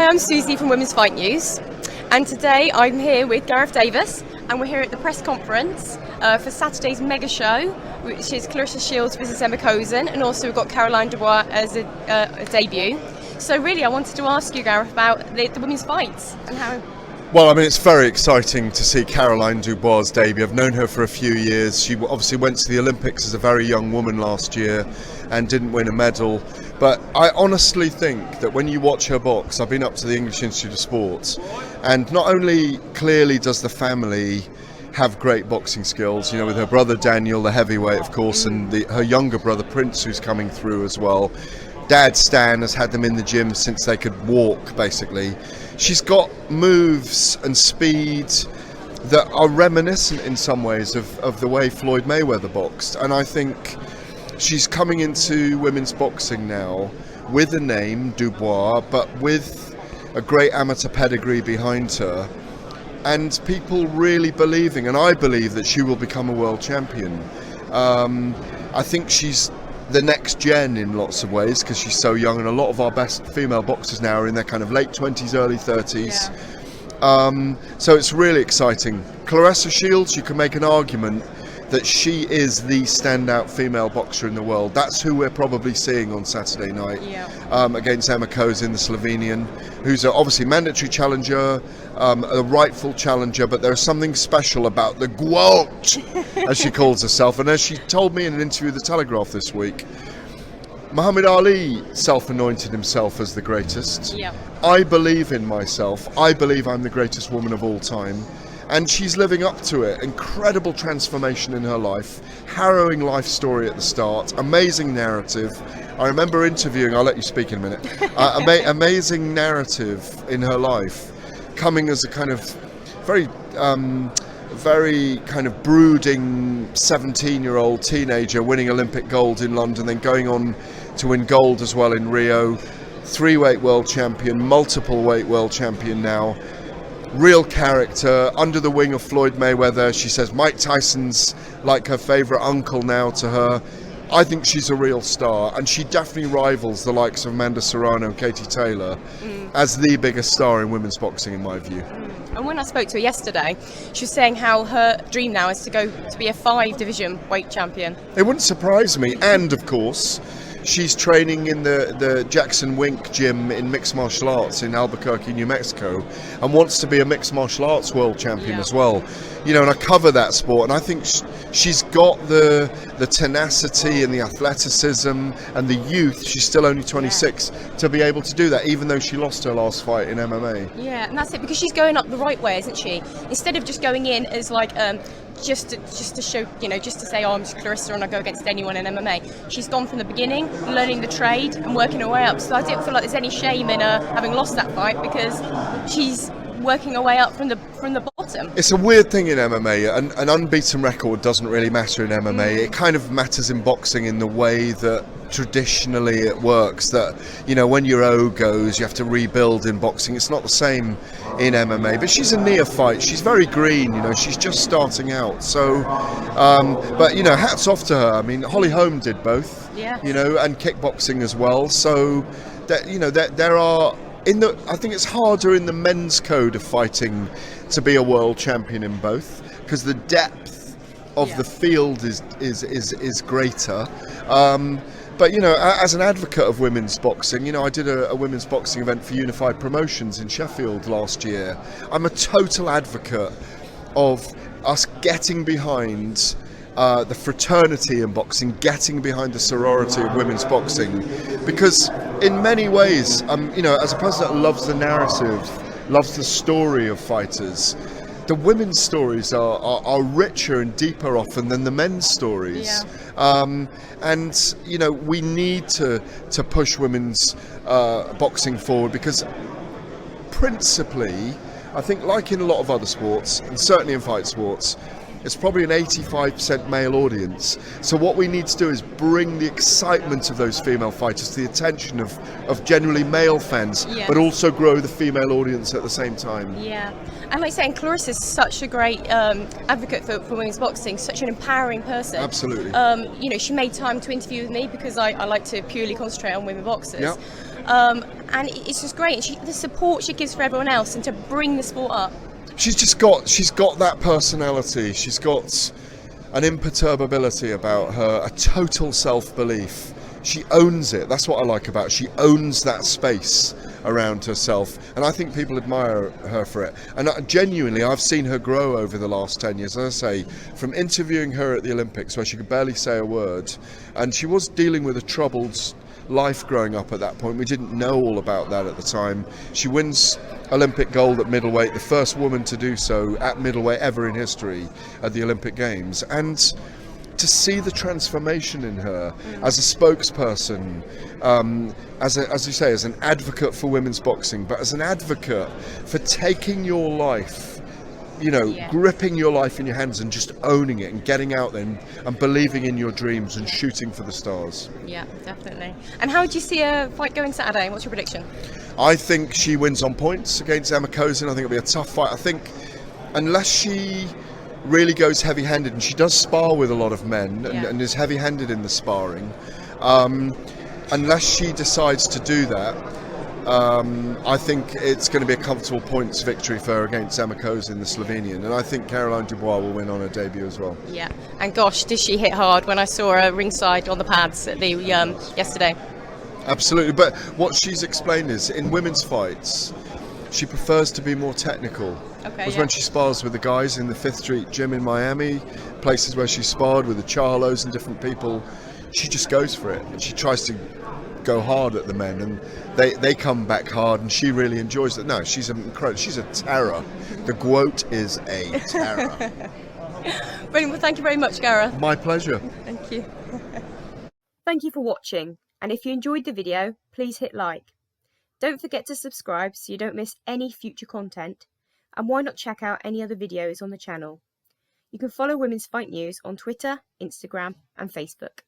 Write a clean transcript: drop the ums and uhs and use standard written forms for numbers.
I'm Susie from Women's Fight News, and today I'm here with Gareth Davies, and we're here at the press conference for Saturday's mega show, which is Claressa Shields versus Emma Cozen, and also we've got Caroline Dubois as a debut. So really, I wanted to ask you, Gareth, about the women's fights and how. Well, I mean, it's very exciting to see Caroline Dubois' debut. I've known her for a few years. She obviously went to the Olympics as a very young woman last year and didn't win a medal. But I honestly think that when you watch her box, I've been up to the English Institute of Sports, and not only clearly does the family have great boxing skills, you know, with her brother Daniel, the heavyweight, of course, and her younger brother Prince, who's coming through as well. Dad Stan has had them in the gym since they could walk, basically. She's got moves and speed that are reminiscent in some ways of the way Floyd Mayweather boxed, and I think she's coming into women's boxing now with a name, Dubois, but with a great amateur pedigree behind her, and people really believing, and I believe that she will become a world champion. I think she's the next gen in lots of ways because she's so young, and a lot of our best female boxers now are in their kind of late 20s, early 30s. Yeah. So it's really exciting. Claressa Shields, you can make an argument that she is the standout female boxer in the world. That's who we're probably seeing on Saturday night, against Emma Cozen, the Slovenian, who's obviously mandatory challenger, a rightful challenger, but there's something special about the GWOAT, as she calls herself. And as she told me in an interview with The Telegraph this week, Muhammad Ali self-anointed himself as the greatest. Yeah. I believe in myself. I believe I'm the greatest woman of all time. And she's living up to it. Incredible transformation in her life, harrowing life story at the start, amazing narrative. I remember interviewing, I'll let you speak in a minute, amazing narrative in her life, coming as a kind of very kind of brooding 17-year-old teenager, winning Olympic gold in London, then going on to win gold as well in Rio, 3-weight world champion, multiple weight world champion now. Real character, under the wing of Floyd Mayweather. She says Mike Tyson's like her favourite uncle now to her. I think she's a real star, and she definitely rivals the likes of Amanda Serrano and Katie Taylor as the biggest star in women's boxing, in my view. And when I spoke to her yesterday, she was saying how her dream now is to go to be a 5-division weight champion. It wouldn't surprise me, and of course she's training in the Jackson Wink gym in mixed martial arts in Albuquerque, New Mexico, and wants to be a mixed martial arts world champion as well. You know, and I cover that sport, and I think she's got the tenacity and the athleticism and the youth. She's still only 26 to be able to do that, even though she lost her last fight in MMA. Yeah, and that's it, because she's going up the right way, isn't she? Instead of just going in as like just to show, you know, just to say, oh, I'm just Claressa and I go against anyone in MMA. She's gone from the beginning, learning the trade and working her way up. So I don't feel like there's any shame in her having lost that fight, because she's working her way up from the bottom. It's a weird thing in MMA. An unbeaten record doesn't really matter in MMA. It kind of matters in boxing in the way that traditionally it works, that, you know, when your O goes, you have to rebuild in boxing. It's not the same in MMA. But she's a neophyte. She's very green, you know, she's just starting out. So, but, you know, hats off to her. I mean, Holly Holm did both, you know, and kickboxing as well. So, that, you know, there are, I think it's harder in the men's code of fighting to be a world champion in both, because the depth of the field is greater. But, you know, as an advocate of women's boxing, you know, I did a women's boxing event for Unified Promotions in Sheffield last year. I'm a total advocate of us getting behind the fraternity in boxing, getting behind the sorority of women's boxing, because in many ways, you know, as a person that loves the narrative, loves the story of fighters, the women's stories are richer and deeper often than the men's stories. And, you know, we need to push women's boxing forward, because principally, I think, like in a lot of other sports, and certainly in fight sports, it's probably an 85% male audience. So what we need to do is bring the excitement of those female fighters to the attention of generally male fans, but also grow the female audience at the same time. Yeah, and like saying, Claressa is such a great advocate for women's boxing, such an empowering person. Absolutely. You know, she made time to interview with me because I like to purely concentrate on women boxers. and it's just great. And the support she gives for everyone else, and to bring the sport up. She's got that personality. She's got an imperturbability about her, a total self-belief. She owns it. That's what I like about her. She owns that space around herself, and I think people admire her for it. And genuinely, I've seen her grow over the last 10 years. As I say, from interviewing her at the Olympics, where she could barely say a word, and she was dealing with a troubled life growing up at that point. We didn't know all about that at the time. She wins Olympic gold at middleweight, the first woman to do so at middleweight ever in history at the Olympic Games. And to see the transformation in her as a spokesperson, as you say, as an advocate for women's boxing, but as an advocate for taking your life, gripping your life in your hands and just owning it and getting out there and believing in your dreams and shooting for the stars. Yeah, definitely. And how do you see a fight going Saturday? What's your prediction? I think she wins on points against Emma Kozin. I think it'll be a tough fight. I think unless she really goes heavy-handed, and she does spar with a lot of men and is heavy-handed in the sparring, unless she decides to do that, I think it's going to be a comfortable points victory for her against Emma Kozin, the Slovenian, and I think Caroline Dubois will win on her debut as well. Yeah, and gosh, did she hit hard when I saw her ringside on the pads at the yesterday. Absolutely, but what she's explained is, in women's fights, she prefers to be more technical. When she spars with the guys in the 5th Street gym in Miami, places where she sparred with the Charlos and different people, she just goes for it, and she tries to go hard at the men, and they come back hard, and she really enjoys it. No, she's incredible. She's a terror. The Gwoat is a terror. Brilliant. Well, thank you very much, Gareth. My pleasure. Thank you. Thank you for watching, and if you enjoyed the video, please hit like. Don't forget to subscribe so you don't miss any future content, and why not check out any other videos on the channel. You can follow Women's Fight News on Twitter, Instagram and Facebook.